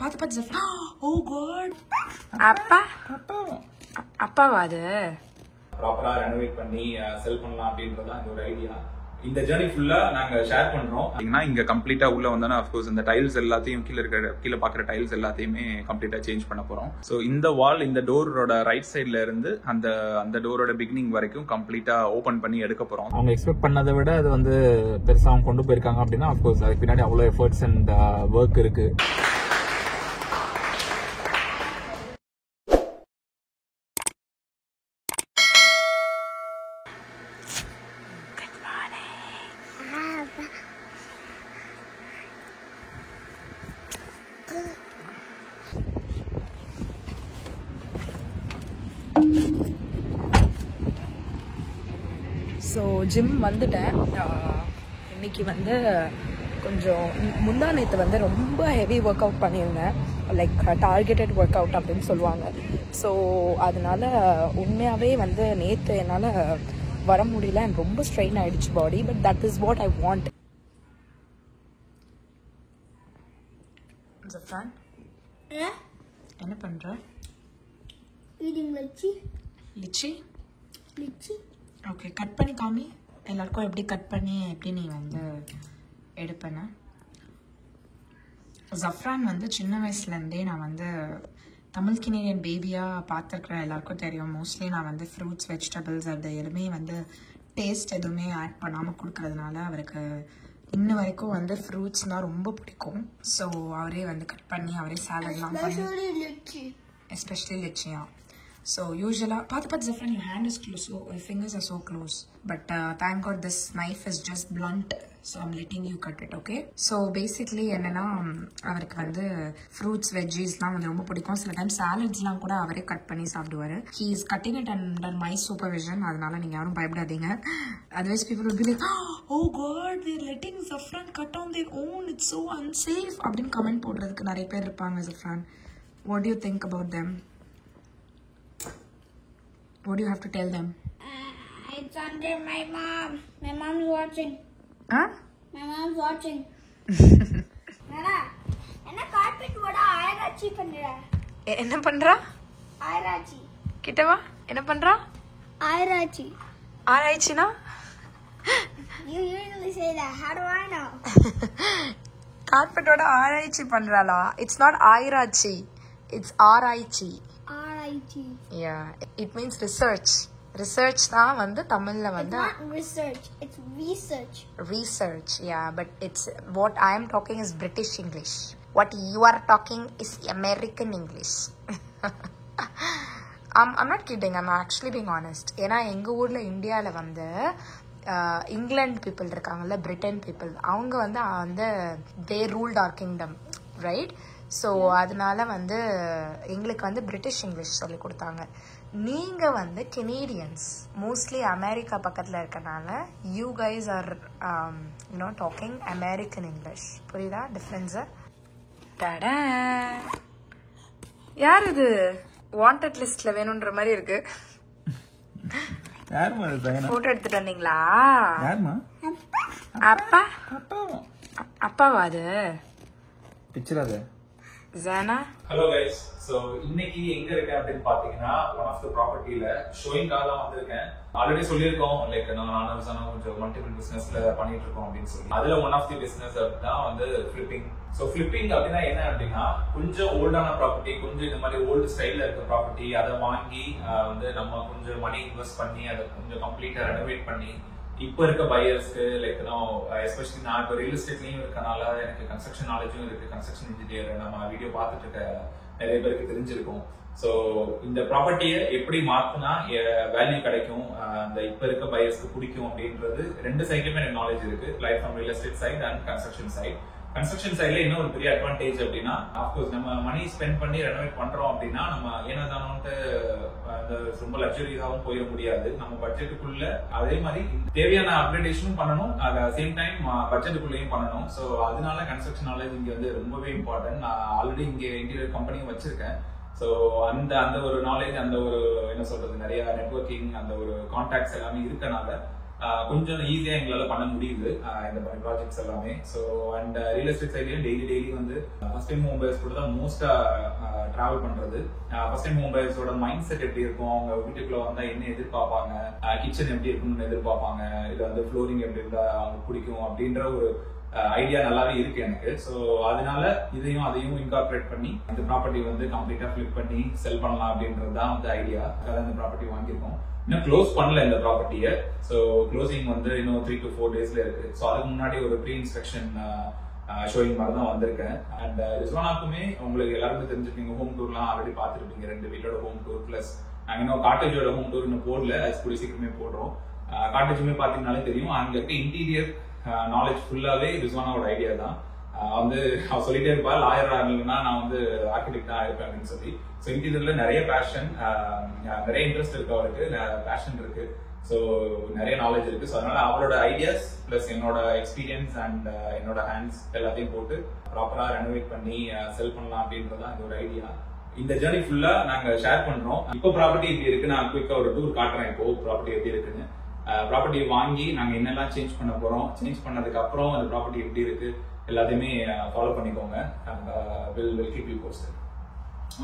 பார்த்து பார்த்து ஓ காட் அப்பா அப்பாவா அது ப்ராப்பரா ரெனோவேட் பண்ணி செல் பண்ணலாம் அப்படின்றது தான் ஒரு ஐடியா. இந்த ஜர்னி ஃபுல்லா நாங்க ஷேர் பண்றோம். இங்க கம்ப்ளீட்டா உள்ள வந்தோம்னா அஃப்கோர்ஸ் இந்த டைல்ஸ் எல்லாத்தையும் கீழே பாக்குற டைல்ஸ் எல்லாத்தையுமே கம்ப்ளீட்டா சேஞ்ச் பண்ண போறோம். ஸோ இந்த வால் இந்த டோரோட ரைட் சைட்ல இருந்து அந்த டோரோட பிகினிங் வரைக்கும் கம்ப்ளீட்டா ஓபன் பண்ணி எடுக்க போறோம். அவங்க எக்ஸ்பெக்ட் பண்ணதை விட அது வந்து பெருசா அவங்க கொண்டு போயிருக்காங்க அப்படின்னா அஃப்கோர்ஸ் அதுக்கு பின்னாடி அவ்வளவு எஃபர்ட்ஸ் அண்ட் ஒர்க் இருக்கு. ஸோ ஜிம் வந்துட்டேன். இன்னைக்கு வந்து கொஞ்சம் முந்தா நேற்று வந்து ரொம்ப ஹெவி ஒர்க் அவுட் பண்ணியிருந்தேன். லைக் டார்கெட்டட் ஒர்க் அவுட் அப்படின்னு சொல்லுவாங்க. ஸோ அதனால உண்மையாகவே வந்து நேற்று என்னால் வர முடியல. எனக்கு ரொம்ப ஸ்ட்ரெயின் ஆகிடுச்சு body. But that is what I want. Zafran என்ன பண்ணுற? லிச்சி ஓகே, கட் பண்ணி காமி எல்லாருக்கும். எப்படி கட் பண்ணி எப்படி நீ வந்து எடுப்பேன்னு. ஜஃப்ரான் வந்து சின்ன வயசுலேருந்தே நான் வந்து தமிழ் கெனேடியன் பேபியாக பார்த்துருக்குறேன். எல்லாருக்கும் தெரியும். மோஸ்ட்லி நான் வந்து ஃப்ரூட்ஸ் வெஜிடபிள்ஸ் அது எதுவுமே வந்து டேஸ்ட் எதுவுமே ஆட் பண்ணாமல் கொடுக்கறதுனால அவருக்கு இன்ன வரைக்கும் வந்து ஃப்ரூட்ஸ்னால் ரொம்ப பிடிக்கும். ஸோ அவரே வந்து கட் பண்ணி அவரே சாலட்லாம் பண்ணி, எஸ்பெஷலி லிச்சியா. So usually, பார்த்து Zafran, your hand is close, so your fingers are so close. But thank God this knife is just blunt, so I'm letting you cut it, okay? So basically என்னன்னா அவருக்கு வந்து fruits வெஜ்ஜீஸ்லாம் வந்து ரொம்ப பிடிக்கும். சில time சாலட்ஸ்லாம் கூட அவரே கட் பண்ணி சாப்பிடுவார். He is cutting it under my supervision. அதனால நீங்கள் யாரும் பயப்படாதீங்க. Otherwise people will be like, oh God, they're letting Zafran cut on their own. It's so unsafe. அப்படின்னு கமெண்ட் போடுறதுக்கு நிறைய பேர் இருப்பாங்க. Zafran, what do you think about them? What do you have to tell them? It's under my mom. My mom's watching. Huh? My mom's watching. Nana, enna carpet voda ayarachi pandra. என்ன பண்றா? Ayarachi. கிட்ட வா. என்ன பண்றா? Ayarachi. ஆராய்ச்சினா? You usually say that. How do I know? கார்பெட்டோட ஆராய்ச்சி பண்றாளா? It's not ஆராய்ச்சி. It's ஆராய்ச்சி. Yeah, it means research. Research தான் வந்து தமிழ்ல வந்து It's not research, it's research. Research, yeah, but it's what I am talking is British English. What you are talking is American English. I'm not kidding, I'm actually being honest. ஏன்னா எங்க ஊர்ல இந்தியால வந்து England people இருக்காங்கல்ல, Britain people, அவங்க வந்து they ruled our kingdom, right? So அதனால வந்து எங்களுக்கு வந்து பிரிட்டிஷ் இங்கிலீஷ் சொல்லி கொடுத்தாங்க. நீங்கள் வந்து கெனேடியன்ஸ், மோஸ்ட்லி அமெரிக்கா பக்கத்தில் இருக்கனால you guys are you know talking American English. புரியுதா டிஃப்ரென்ஸு? டடா, யார் இது? வாண்டட் லிஸ்ட்ல வேணுன்ற மாதிரி இருக்கு. போட்டோ எடுத்துட்டு வந்தீங்களா? அப்பா அப்பாவா அது? பிக்சர் அது. ஹலோ கைஸ், சோ இன்னைக்கு எங்க இருக்கேன் அப்படின்னு பாத்தீங்கன்னா ஒன் ஆஃப் த ப்ராப்பர்ட்டில ஷோயிங்காக தான் வந்திருக்கேன். ஆல்ரெடி சொல்லியிருக்கோம், லைக் நானும் கொஞ்சம் மல்டிபிள் பிசினஸ்ல பண்ணிட்டு இருக்கோம் அப்படின்னு சொல்லி. அதுல ஒன் ஆஃப் தி பிசினஸ் தான் வந்து ஃபிளிப்பிங். ஸோ ஃபிளிப்பிங் அப்படின்னா என்ன அப்படின்னா, கொஞ்சம் ஓல்டான ப்ராப்பர்ட்டி, கொஞ்சம் இந்த மாதிரி ஓல்டு ஸ்டைல்ல இருக்க ப்ராப்பர்ட்டி, அதை வாங்கி வந்து நம்ம கொஞ்சம் மணி இன்வெஸ்ட் பண்ணி அதை கொஞ்சம் கம்ப்ளீட்டா ரெனோவேட் பண்ணி இப்போ இருக்க பையர்ஸ்க்கு, லைக் எஸ்பெஷலி நான் இப்போ ரியல் எஸ்டேட்லயும் இருக்கனால எனக்கு கன்ஸ்ட்ரக்ஷன் நாலேஜும் இருக்கு. கன்ஸ்ட்ரக்ஷன் இன்ஜினியர் நம்ம வீடியோ பார்த்துட்டு இருக்க நிறைய பேருக்கு தெரிஞ்சிருக்கும். ஸோ இந்த ப்ராப்பர்ட்டியை எப்படி மாத்தினா வேல்யூ கிடைக்கும், அந்த இப்போ இருக்க பையர்ஸ்க்கு பிடிக்கும் அப்படின்றது ரெண்டு சைட்லயுமே எனக்கு நாலேஜ் இருக்கு. Like from real estate side and construction side. Construction சைட்ல இன்னும் ஒரு பெரிய அட்வான்டேஜ் அப்படின்னா, ஆஃப்கோர்ஸ் நம்ம மணி ஸ்பெண்ட் பண்ணி ரெனோவேட் பண்றோம் அப்படின்னா நம்ம ஏனதானோன்ட்டு ரொம்ப லக்ஸரியாவும் போயிட முடியாது. நம்ம பட்ஜெட்டுக்குள்ள அதே மாதிரி தேவையான அப்கிரேடேஷனும் பண்ணணும், அட் சேம் டைம் பட்ஜெட்டுக்குள்ளேயும் பண்ணணும். ஸோ அதனால கன்ஸ்ட்ரக்ஷன் நாலேஜ் இங்க வந்து ரொம்பவே இம்பார்ட்டன்ட். நான் ஆல்ரெடி இங்க இன்டீரியர் கம்பெனியும் வச்சிருக்கேன். ஸோ அந்த ஒரு நாலேஜ், அந்த ஒரு என்ன சொல்றது, நிறைய நெட்வொர்க்கிங், அந்த ஒரு கான்டாக்ட்ஸ் எல்லாமே இருக்கனால கொஞ்சம் ஈஸியா எங்களால பண்ண முடியுது இந்த மாதிரி ப்ராஜெக்ட்ஸ் எல்லாமே. ஸோ அண்ட் ரியல் எஸ்டேட் சைட்லயும் டெய்லி வந்து ஃபர்ஸ்ட் டைம் ஹோம் பையர்ஸ் கூட தான் மோஸ்டா டிராவல் பண்றது. ஃபர்ஸ்ட் டைம் ஹோம் பையர்ஸோட மைண்ட் செட் எப்படி இருக்கும், அவங்க வீட்டுக்குள்ள வந்தா என்ன எதிர்பார்ப்பாங்க, கிச்சன் எப்படி இருக்கும்னு எதிர்பார்ப்பாங்க, இல்ல வந்து ஃப்ளோரிங் எப்படி இருந்தா அவங்க பிடிக்கும் அப்படின்ற ஒரு ஐடியா நல்லாவே இருக்கு எனக்கு. ஸோ அதனால இதையும் அதையும் இன்கார்பரேட் பண்ணி இந்த ப்ராப்பர்ட்டி வந்து கம்ப்ளீட்டா ஃபிளிப் பண்ணி செல் பண்ணலாம் அப்படின்றது தான் வந்து ஐடியா. அதாவது இந்த ப்ராப்பர்ட்டி வாங்கியிருக்கோம். இன்னும் க்ளோஸ் பண்ணல இந்த ப்ராப்பர்ட்டியை. ஸோ க்ளோசிங் வந்து இன்னும் 3 to 4 daysல இருக்கு. ஸோ அதுக்கு முன்னாடி ஒரு ப்ரீ இன்ஸ்பெக்ஷன் ஷோயிங் மாதிரி தான் வந்திருக்கேன். அண்ட் ரிஸ்வானாக்குமே உங்களுக்கு எல்லாருமே தெரிஞ்சிருப்பீங்க, ஹோம் டூர்லாம் ஆல்ரெடி பார்த்துருப்பீங்க. 2 வீட்டோட ஹோம் டூர் பிளஸ் நாங்கள் இன்னும் காட்டேஜோட ஹோம் டூர் இன்னும் போடல, அது கூடிய சீக்கிரமே போடுறோம். காட்டேஜுமே பார்த்தீங்கன்னாலே தெரியும், அங்க இருக்க இன்டீரியர் நாலேஜ் ஃபுல்லாவே ரிஸ்வானாவோட ஐடியா தான். வந்து அவ சொல்லிட்டே இருப்பா, லாயரா இல்லைன்னா நான் வந்து ஆர்கிடெக்ட் தான் இருப்பேன் அப்படின்னு சொல்லி. ஸோ இன்டீரியர்ல நிறைய பேஷன், நிறைய இன்ட்ரெஸ்ட் இருக்கு, அவருக்கு பேஷன் இருக்கு, ஸோ நிறைய நாலேஜ் இருக்கு. ஸோ அதனால அவளோட ஐடியாஸ் பிளஸ் என்னோட எக்ஸ்பீரியன்ஸ் அண்ட் என்னோட ஹேண்ட்ஸ் எல்லாத்தையும் போட்டு ப்ராப்பரா ரெனோவேட் பண்ணி செல் பண்ணலாம் அப்படின்றதான் இதோட ஐடியா. இந்த ஜேர்னி ஃபுல்லா நாங்க ஷேர் பண்றோம். இப்போ ப்ராப்பர்ட்டி எப்படி இருக்கு, நான் குயிக்கா ஒரு டூர் காட்டுறேன். இப்போ ப்ராப்பர்ட்டி எப்படி இருக்குன்னு, ப்ராப்பர்ட்டி வாங்கி நாங்க என்னெல்லாம் சேஞ்ச் பண்ண போறோம், சேஞ்ச் பண்ணதுக்கு அப்புறம் அந்த ப்ராப்பர்ட்டி எப்படி இருக்கு எல்லாத்தையுமே ஃபாலோ பண்ணிக்கோங்க. Will keep you posted.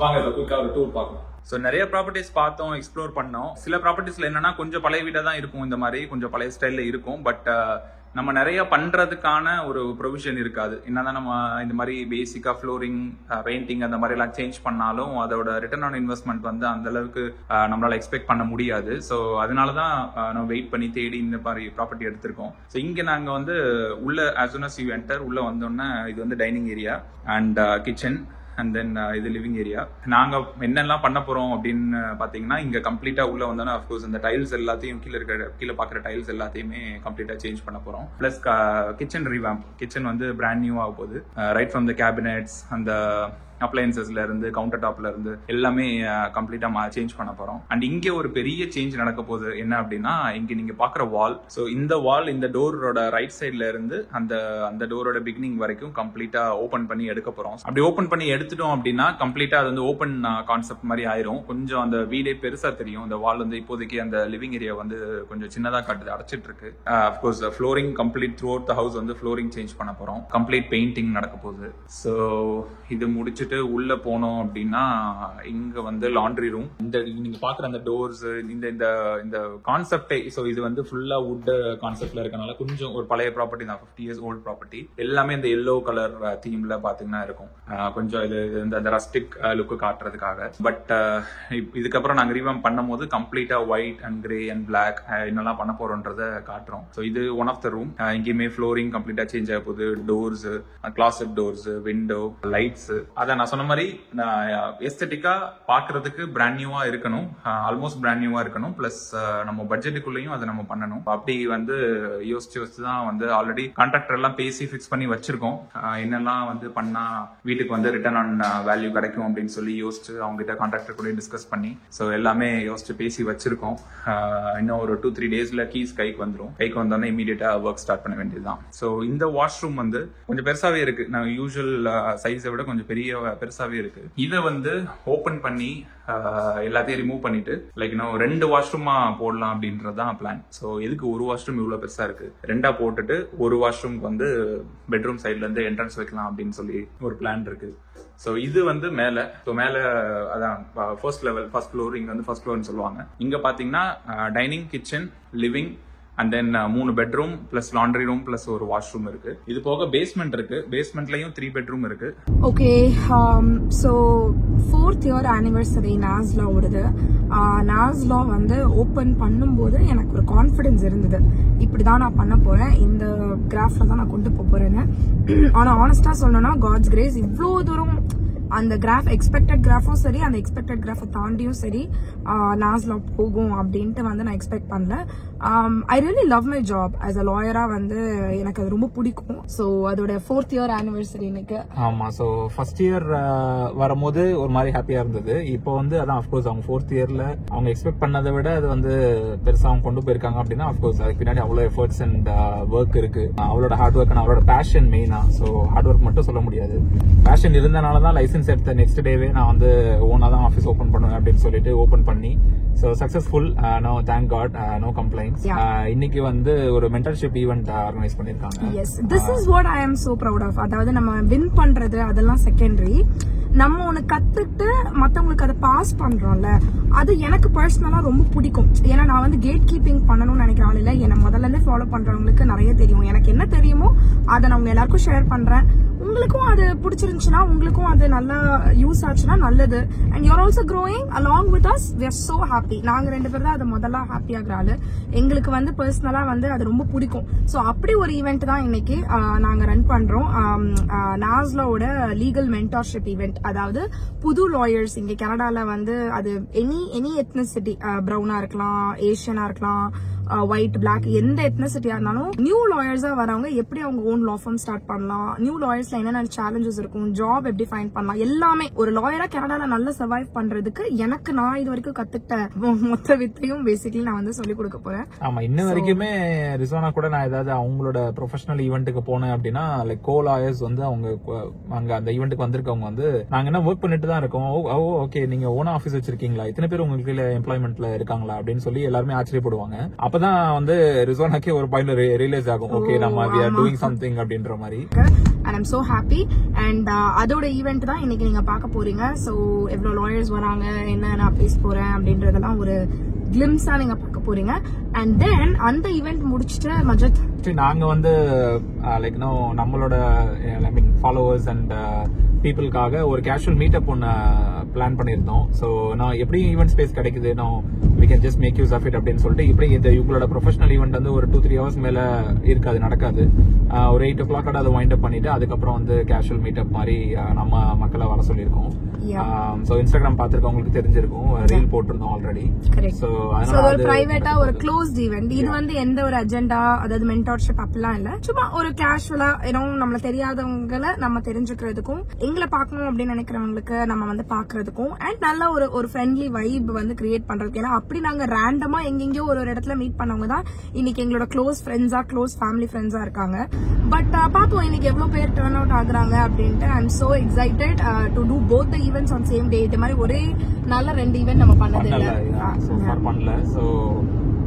வாங்க இப்போ குயிக்கா ஒரு டூர் பார்க்கலாம். ஸோ நிறைய ப்ராப்பர்ட்டிஸ் பார்த்தோம், எக்ஸ்ப்ளோர் பண்ணோம். சில ப்ராப்பர்ட்டிஸ்ல என்னன்னா கொஞ்சம் பழைய வீடாக தான் இருக்கும், இந்த மாதிரி கொஞ்சம் பழைய ஸ்டைல்ல இருக்கும். பட் நம்ம நிறைய பண்றதுக்கான ஒரு ப்ரொவிஷன் இருக்காது. என்னதான் நம்ம இந்த மாதிரி பேசிக்கா ஃப்ளோரிங், பெயிண்டிங் அந்த மாதிரி எல்லாம் சேஞ்ச் பண்ணாலும் அதோட ரிட்டர்ன் ஆன் இன்வெஸ்ட்மெண்ட் வந்து அந்த அளவுக்கு நம்மளால எக்ஸ்பெக்ட் பண்ண முடியாது. ஸோ அதனாலதான் நம்ம வெயிட் பண்ணி தேடி இந்த மாதிரி ப்ராப்பர்ட்டி எடுத்திருக்கோம். ஸோ இங்க நாங்க வந்து உள்ள as soon as you enter உள்ள வந்தோன்னா இது வந்து dining area and kitchen and then இது லிவிங் ஏரியா. நாங்க என்னெல்லாம் பண்ண போறோம் அப்படின்னு பாத்தீங்கன்னா, இங்க கம்ப்ளீட்டா உள்ள வந்தோன்னா அஃப்கோர்ஸ் இந்த டைல்ஸ் எல்லாத்தையும் கீழே பாக்குற டைல்ஸ் எல்லாத்தையுமே கம்ப்ளீட்டா சேஞ்ச் பண்ண போறோம். பிளஸ் கிச்சன் ரீவாம்ப், கிச்சன் வந்து பிராண்ட் நியூ ஆக போகுது. ரைட் ஃப்ரம் த கேபினெட்ஸ், அந்த அப்ளையன்சஸ்ல இருந்து கவுண்டர் டாப்ல இருந்து எல்லாமே கம்ப்ளீட்டா சேஞ்ச் பண்ண போறோம். அண்ட் இங்க ஒரு பெரிய சேஞ்ச் நடக்க போகுது. என்ன அப்படின்னா, இங்க நீங்க பாக்குற வால், சோ இந்த வால் இந்த டோரோட ரைட் சைட்ல இருந்து அந்த டோரோட பிகினிங் வரைக்கும் கம்ப்ளீட்டா ஓபன் பண்ணி எடுக்க போறோம். அப்படி ஓபன் பண்ணி எடுத்துட்டோம் அப்படின்னா கம்ப்ளீட்டா அது வந்து ஓபன் கான்செப்ட் மாதிரி ஆயிரும். கொஞ்சம் அந்த வீடே பெருசா தெரியும். இந்த வால் வந்து இப்போதைக்கு அந்த லிவிங் ஏரியா வந்து கொஞ்சம் சின்னதா காட்டுது, அடைச்சிட்டு இருக்கு. Of course flooring complete through out the house வந்து ஃப்ளோரிங் சேஞ்ச் பண்ண போறோம். கம்ப்ளீட் பெயிண்டிங் நடக்க போகுது. ஸோ இது முடிச்சுட்டு உள்ள போனோம் அப்படின்னா இங்க வந்து லாண்ட்ரி ரூம். இந்த நீங்க பாக்குற அந்த டோர்ஸ், இந்த கான்செப்டே, சோ இது வந்து ஃபுல்லா வுட் கான்செப்ட்ல இருக்கனால கொஞ்சம் ஒரு பழைய ப்ராப்பர்ட்டி தான், 50 years ஓல்ட் ப்ராப்பர்ட்டி. எல்லாமே இந்த எல்லோ கலர் தீம்ல பாத்தீங்கன்னா இருக்கும். கொஞ்சம் இது இந்த ரஸ்டிக் லுக் காட்டுறதுக்காக. பட் இதுக்கப்புறம் நாங்க ரீவாம்ப் பண்ணும் போது completely white and grey and black என்னெல்லாம் பண்ண போறோம்ன்றத காட்டுறோம். ஸோ இது ஒன் ஆஃப் த ரூம். இங்கேயுமே ஃப்ளோரிங் கம்ப்ளீட்டா சேஞ்ச் ஆக போகுது. Doors, closet doors, window, lights, அதை நான் சொன்ன மாதிரி எஸ்தெட்டிக்கா பாக்குறதுக்கு பிராண்ட் நியூவா இருக்கணும், ஆல்மோஸ்ட் பிராண்ட் நியூவா இருக்கணும். பிளஸ் நம்ம பட்ஜெட்டுக்குள்ளேயும் அதை நம்ம பண்ணணும். அப்படி வந்து யோசிச்சு தான் வந்து ஆல்ரெடி கான்ட்ராக்டர் எல்லாம் பேசி ஃபிக்ஸ் பண்ணி வச்சிருக்கோம். என்னெல்லாம் வந்து பண்ணா வீட்டுக்கு வந்து ரிட்டர்ன் ஆன் வேல்யூ கிடைக்கும் அப்படின்னு சொல்லி யோசிச்சு அவங்க கிட்ட கான்ட்ராக்டர் கூட டிஸ்கஸ் பண்ணி ஸோ எல்லாமே யோசிச்சு பேசி வச்சிருக்கோம். இன்னும் ஒரு 2-3 daysல கீஸ் கைக்கு வந்துடும். கைக்கு வந்தோடனே இமீடியட்டா ஒர்க் ஸ்டார்ட் பண்ண வேண்டியதுதான். ஸோ இந்த வாஷ்ரூம் வந்து கொஞ்சம் பெருசாவே இருக்கு. நான் யூஸ்வல் சைஸை விட கொஞ்சம் பெருசாவே இருக்கு. இதை வந்து ஓபன் பண்ணி எல்லாத்தையும் ரிமூவ் பண்ணிட்டு லைக் இன்னும் 2 வாஷ்ரூமா போடலாம் அப்படின்றதுதான் பிளான். ஸோ எதுக்கு ஒரு வாஷ்ரூம் இவ்வளவு பெருசா இருக்கு, 2ஆ போட்டுட்டு ஒரு வாஷ்ரூம்க்கு வந்து பெட்ரூம் சைட்ல இருந்து என்ட்ரன்ஸ் வைக்கலாம் அப்படின்னு சொல்லி ஒரு பிளான் இருக்கு. ஸோ இது வந்து மேல, மேல அதான் ஃபர்ஸ்ட் லெவல், ஃபர்ஸ்ட் ஃப்ளோர். இங்க வந்து ஃபர்ஸ்ட் ஃப்ளோர்னு சொல்லுவாங்க. இங்க பாத்தீங்கன்னா dining, kitchen, living and then 3 bedroom plus laundry room plus ஒரு வாஷ்ரூம் இருக்கு. இது போக பேஸ்மெண்ட் இருக்கு. பேஸ்மெண்ட்லயும் 3 பெட்ரூம் இருக்கு. Okay, so 4th year anniversary நாஸ்லா ஓடுது. நாஸ்லா வந்து ஓப்பன் பண்ணும்போது எனக்கு ஒரு கான்ஃபிடன்ஸ் இருந்தது, இப்படிதான் நான் பண்ண போறேன், இந்த கிராஃப்ல தான் நான் கொண்டு போறேன்னு. ஆனா ஆனஸ்டா சொல்லணும்னா காட்ஸ் கிரேஸ் இவ்வளோ தூரம் அந்த கிராஃப், எக்ஸ்பெக்டட் கிராஃபும் சரி, அந்த எக்ஸ்பெக்டட் கிராஃபை தாண்டியும் சரி நாஸ்லா போகும் அப்படின்ட்டு வந்து நான் எக்ஸ்பெக்ட் பண்ணல. I really love my job as a லாயரா. வந்து எனக்கு அது ரொம்ப பிடிக்கும். ஸோ அதோட 4th year anniversary எனக்கு. ஆமா, ஸோ ஃபர்ஸ்ட் இயர் வரும்போது ஒரு மாதிரி ஹாப்பியா இருந்தது. இப்போ வந்து அதான் அஃப்கோர்ஸ் அவங்க 4th yearல அவங்க எக்ஸ்பெக்ட் பண்ணதை விட அது வந்து பெருசா அவங்க கொண்டு போயிருக்காங்க அப்படின்னா அஃப்கோர்ஸ் அதுக்கு பின்னாடி அவ்வளோ எஃபர்ட்ஸ் அண்ட் ஒர்க் இருக்கு. அவளோட ஹார்ட் ஒர்க் அண்ட் அவளோட பேஷன் மெயினா. ஸோ ஹார்ட் ஒர்க் மட்டும் சொல்ல முடியாது, பேஷன் இருந்தனாலதான் லைசன்ஸ் லைசன்ஸ் எடுத்த நெக்ஸ்ட் டேவே நான் வந்து ஓனா தான் ஆஃபீஸ் ஓபன் பண்ணுவேன் அப்படின்னு சொல்லிட்டு ஓபன் பண்ணி so successful. No thank God, no complaints. இன்னைக்கு வந்து ஒரு மென்டர்ஷிப் ஈவெண்ட் ஆர்கனைஸ் பண்ணிருக்காங்க. Yes, this is what I am so proud of. அதாவது நம்ம வின் பண்றது அதெல்லாம் செகண்டரி, நம்ம ஒண்ணு கத்துட்டு மத்தவங்களுக்கு அதை பாஸ் பண்றோம்ல, அது எனக்கு பர்சனலா ரொம்ப பிடிக்கும். ஏன்னா நான் வந்து கேட் கீப்பிங் பண்ணணும்னு நினைக்கிற ஆள் இல்ல. என்ன முதல்ல இருந்தே ஃபாலோ பண்றவங்களுக்கு நிறைய தெரியும். எனக்கு என்ன தெரியுமோ அதை நான் உங்க எல்லாருக்கும் ஷேர் பண்றேன். உங்களுக்கும் அது பிடிச்சிருந்துச்சுன்னா, உங்களுக்கும் அது நல்லா யூஸ் ஆச்சுன்னா நல்லது. And you are also growing along with us. We are so happy. நாங்க 2 பேர் தான் அது முதல்ல ஹாப்பி ஆகிற ஆளு. எங்களுக்கு வந்து பர்சனலா வந்து அது ரொம்ப பிடிக்கும். ஸோ அப்படி ஒரு ஈவெண்ட் தான் இன்னைக்கு நாங்க ரன் பண்றோம். நாஸ்லாவோட லீகல் மென்டார்ஷிப் ஈவெண்ட். அதாவது புது லாயர்ஸ் இங்க கனடால வந்து அது எனி எத்னிசிட்டி, ப்ரௌனா இருக்கலாம், ஏஷியனா இருக்கலாம், ஒயிட், பிளாக், எந்த எத்னிசிட்டியா இருந்தாலும் நியூ லாயர்ஸா வரவங்க எப்படி அவங்க ஓன் லா ஃபார்ம் ஸ்டார்ட் பண்ணலாம், நியூ லாயர்ஸ்ல என்னென்ன சேலஞ்சஸ் இருக்கும், ஜாப் எப்படி ஃபைண்ட் பண்ணலாம், எல்லாமே ஒரு லாயரா கனடால நல்ல சர்வைவ் பண்றதுக்கு நான் இது வரைக்கும் கத்துக்கிட்ட மொத்த வித்தையும் பேசிக்கலி நான் வந்து சொல்லி கொடுக்க போறேன். ஆமா, இன்ன வரைக்குமே ரிசோனா கூட நான் ஏதாவது அவங்களோட ப்ரொஃபஷனல் ஈவெண்ட்டுக்கு போனேன் அப்படின்னா லைக் கோ லாயர்ஸ் வந்து அவங்க அங்க அந்த ஈவெண்ட்டுக்கு வந்திருக்கவங்க வந்து நாங்க என்ன ஒர்க் பண்ணிட்டு தான் இருக்கோம், ஓகே நீங்க ஓனா ஆஃபீஸ் வச்சிருக்கீங்களா, இத்தனை பேர் உங்களுக்கு எம்ப்ளாய்மெண்ட்ல இருக்காங்களா அப்படின்னு சொல்லி எல்லாருமே ஆச்சரியப்படுவாங்க. அப்பதான் வந்து ரிசோனாக்கே ஒரு பாயிண்ட்ல ரியலைஸ் ஆகும், ஓகே நம்ம we are doing something அப்படின்ற மாதிரி. And I'm so happy. And அதோட ஈவெண்ட் தான் இன்னைக்கு நீங்க பார்க்க போறீங்க. சோ எவ்வளவு லாயர்ஸ் வராங்க, என்ன நான் பேச போறேன் அப்படின்றதெல்லாம் ஒரு கிளிம்ஸா நீங்க பார்க்க போறீங்க. அண்ட் தென் அந்த ஈவெண்ட் முடிச்சிட்டு மஜத் நாங்க வந்து லைக் நம்மளோட ஐ மீன் ஃபாலோவர்ஸ் அண்ட் பீப்புளுக்காக ஒரு கேஷுவல் மீட்டப் ஒன்று பிளான் பண்ணியிருந்தோம். ஸோ நான் எப்படி ஈவெண்ட் ஸ்பேஸ் கிடைக்குது, we can just make use of it அப்படின்னு சொல்லிட்டு இப்படி இந்த இவங்களோட ப்ரொஃபஷனல் ஈவெண்ட் வந்து ஒரு 2-3 hours மேல இருக்காது, நடக்காது. ஒரு 8 o'clock அதை வைண்ட் அப் பண்ணிட்டு அதுக்கப்புறம் வந்து கேஷுவல் மீட்டப் மாதிரி நம்ம மக்களை வர சொல்லியிருக்கோம். ஸோ இன்ஸ்டாகிராம் பார்த்துருக்கவங்களுக்கு தெரிஞ்சிருக்கும், ரீல் போட்டிருந்தோம் ஆல்ரெடி. ஸோ ஒரு பிரைவேட்டா ஒரு க்ளோஸ்ட் ஈவெண்ட். இது வந்து எந்த ஒரு அஜெண்டா, அதாவது மென்டார்ஷிப் அப்படிலாம் இல்ல, சும்மா ஒரு கேஷுவலா நம்மள தெரியாதவங்களை நம்ம தெரிஞ்சுக்கிறதுக்கும், எங்களை பார்க்கணும் அப்படின்னு நினைக்கிறவங்களுக்கு நம்ம வந்து பாக்குறதுக்கும், அண்ட் நல்ல ஒரு ஃப்ரெண்ட்லி வைப் வந்து கிரியேட் பண்றதுக்கு. ஏன்னா அப்படி நாங்க ரேண்டமா எங்கெங்கயோ ஒரு இடத்துல மீட் பண்ணவங்க தான் இன்னைக்கு எங்களோட க்ளோஸ் ஃப்ரெண்ட்ஸா, க்ளோஸ் ஃபேமிலி ஃப்ரெண்ட்ஸா இருக்காங்க. பட் பாப்போம் இன்னைக்கு எவ்வளவு பேர் டர்ன் அவுட் ஆகுறாங்க அப்படின்ட்டு. I am so excited to do both the events on same day. இது மாதிரி ஒரே நல்ல 2 ஈவென்ட் நம்ம பண்ணது இல்ல. சோ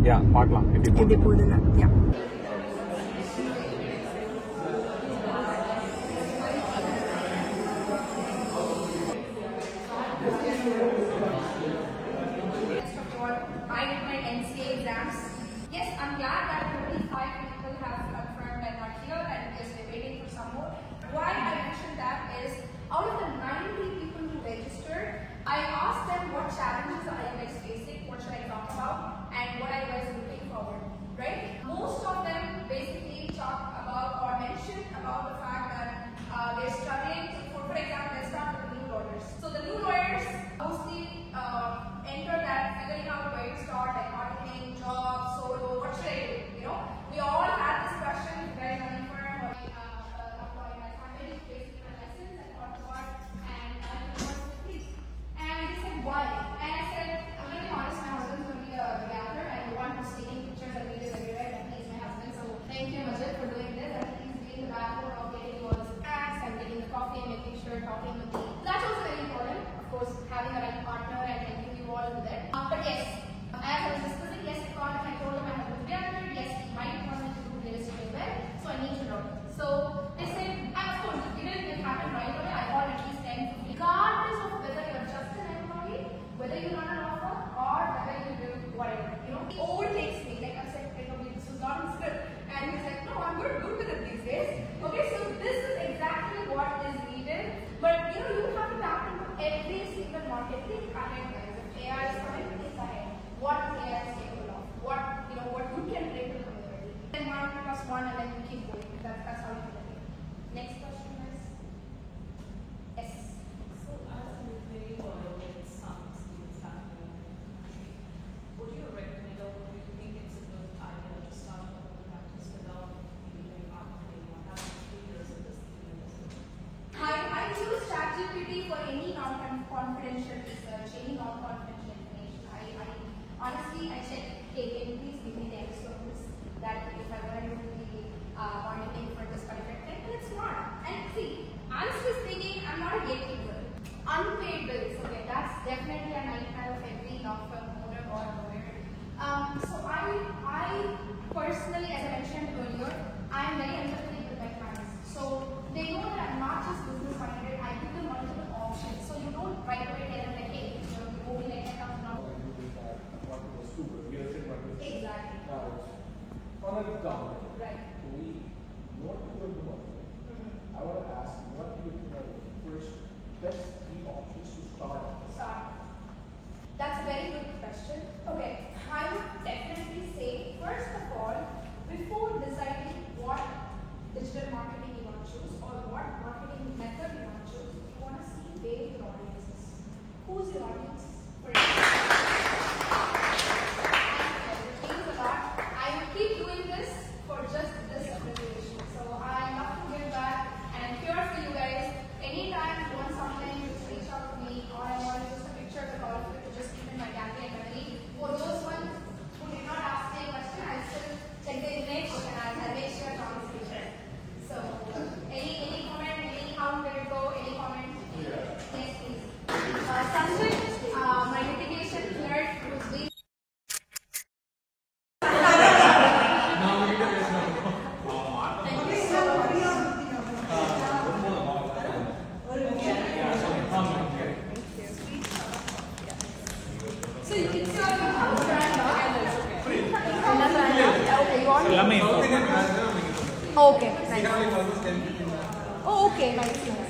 யா பார்க்கலாம் எப்படி போகுதுன்னு. யா honestly, I said, hey, can you please give me the examples that if I were to be marketing for this particular thing, it's not. And see, honestly speaking, I'm not a gatekeeper. best 3 options to start? That's a very good question. Okay, I would definitely say, first of all, before deciding what digital marketing you want to choose or what marketing method you want to choose, you want to see where your audience is. Who's your audience? For example, I will keep doing this for just this appreciation. So I love to give back, and I'm here for you guys. Anytime you want something, just reach out to me, or I want just a picture of all of you to just keep in my gallery and memory. For those ones who did not ask me a question, I'll still check the image and I'll make sure to answer it. So any comment, any how did it go, any comment? Yes, please. Sanjay, my litigation clerk would be. Okay, nice. Oh, okay, nice.